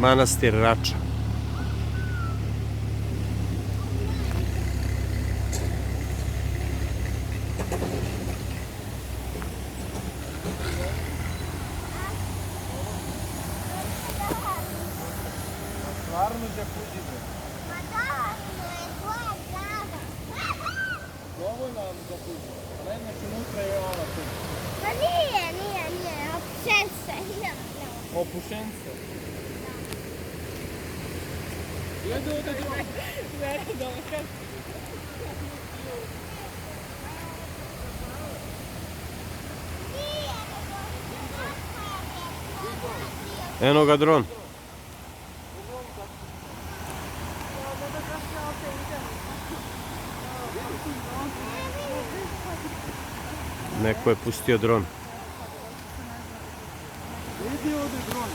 manastir Rača. Stvarno džakuzi be. Ma da, no je tvoja glava. Dovoljno vam džakuzi. Legneš unutra i ova tu. Ma nije, opušen se. Opušen se. Gledaj ovdje dron. Ne, dobro, kad... Eno ga dron. Neko je pustio dron. Vidi ovdje dron.